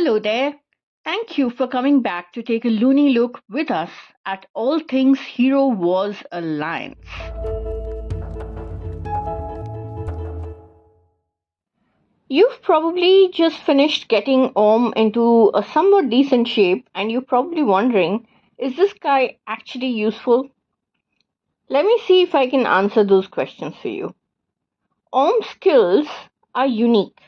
Hello there. Thank you for coming back to take a loony look with us at all things Hero Wars Alliance. You've probably just finished getting Om into a somewhat decent shape, and you're probably wondering, is this guy actually useful? Let me see if I can answer those questions for you. Om's skills are unique.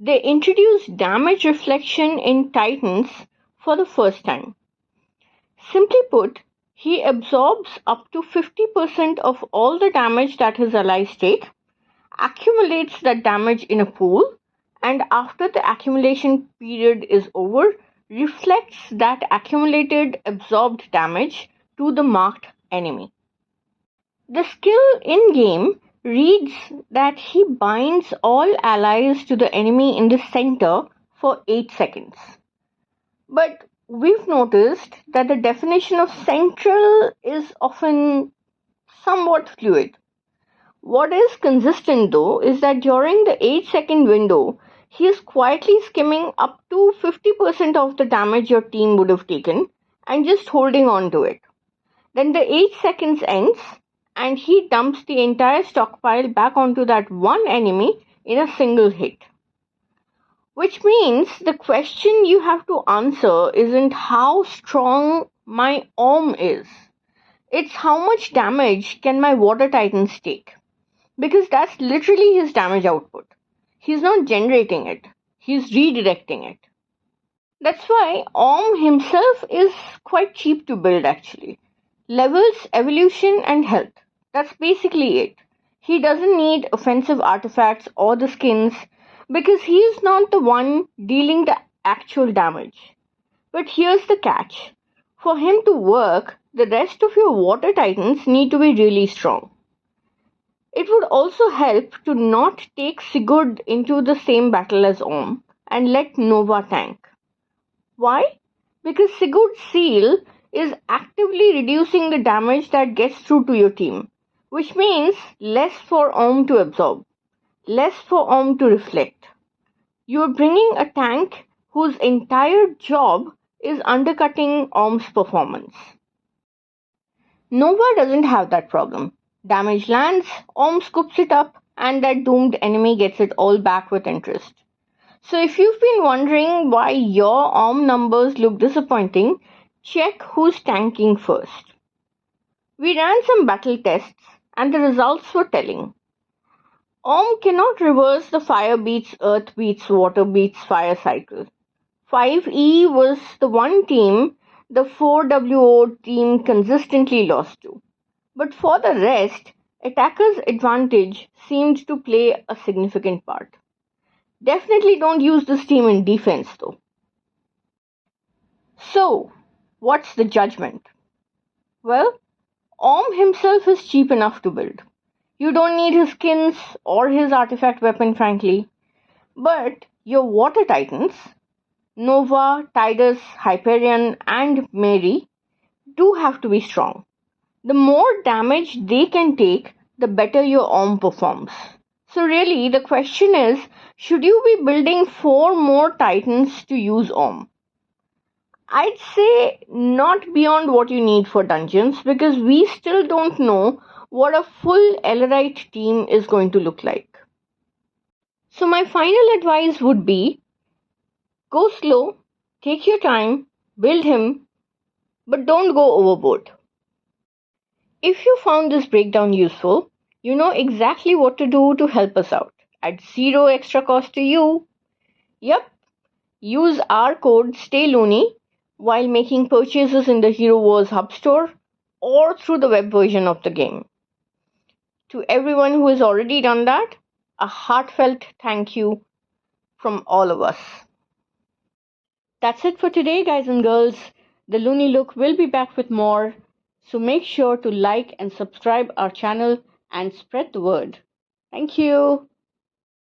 They introduce damage reflection in Titans for the first time. Simply put, he absorbs up to 50% of all the damage that his allies take, accumulates that damage in a pool, and after the accumulation period is over, reflects that accumulated absorbed damage to the marked enemy. The skill in-game reads that he binds all allies to the enemy in the center for 8 seconds. But we've noticed that the definition of central is often somewhat fluid. What is consistent though is that during the 8-second window, he is quietly skimming up to 50% of the damage your team would have taken and just holding on to it. Then the 8 seconds ends and he dumps the entire stockpile back onto that one enemy in a single hit. Which means the question you have to answer isn't how strong my Om is. It's how much damage can my Water Titans take. Because that's literally his damage output. He's not generating it. He's redirecting it. That's why Om himself is quite cheap to build actually. Levels, evolution and health. That's basically it. He doesn't need offensive artifacts or the skins because he is not the one dealing the actual damage. But here's the catch. For him to work, the rest of your Water Titans need to be really strong. It would also help to not take Sigurd into the same battle as Om and let Nova tank. Why? Because Sigurd's seal is actively reducing the damage that gets through to your team, which means less for Om to absorb, less for Om to reflect. You are bringing a tank whose entire job is undercutting Om's performance. Nova doesn't have that problem. Damage lands, Om scoops it up, and that doomed enemy gets it all back with interest. So if you've been wondering why your Om numbers look disappointing, check who's tanking first. We ran some battle tests and the results were telling. Om cannot reverse the fire beats earth beats water beats fire cycle. 5E was the one team the 4WO team consistently lost to. But for the rest, attacker's advantage seemed to play a significant part. Definitely don't use this team in defense though. So, what's the judgment? Well, Om himself is cheap enough to build. You don't need his skins or his artifact weapon frankly. But your Water Titans, Nova, Tidus, Hyperion and Mary do have to be strong. The more damage they can take, the better your Om performs. So really, the question is, should you be building 4 more Titans to use Om? I'd say not beyond what you need for dungeons because we still don't know what a full Ellerite team is going to look like. So my final advice would be, go slow, take your time, build him, but don't go overboard. If you found this breakdown useful, you know exactly what to do to help us out at 0 extra cost to you. Yep, use our code STAYLOONEY while making purchases in the Hero Wars Hub store or through the web version of the game. To everyone who has already done that, a heartfelt thank you from all of us. That's it for today, guys and girls. The Looney Look will be back with more. So make sure to like and subscribe our channel and spread the word. Thank you.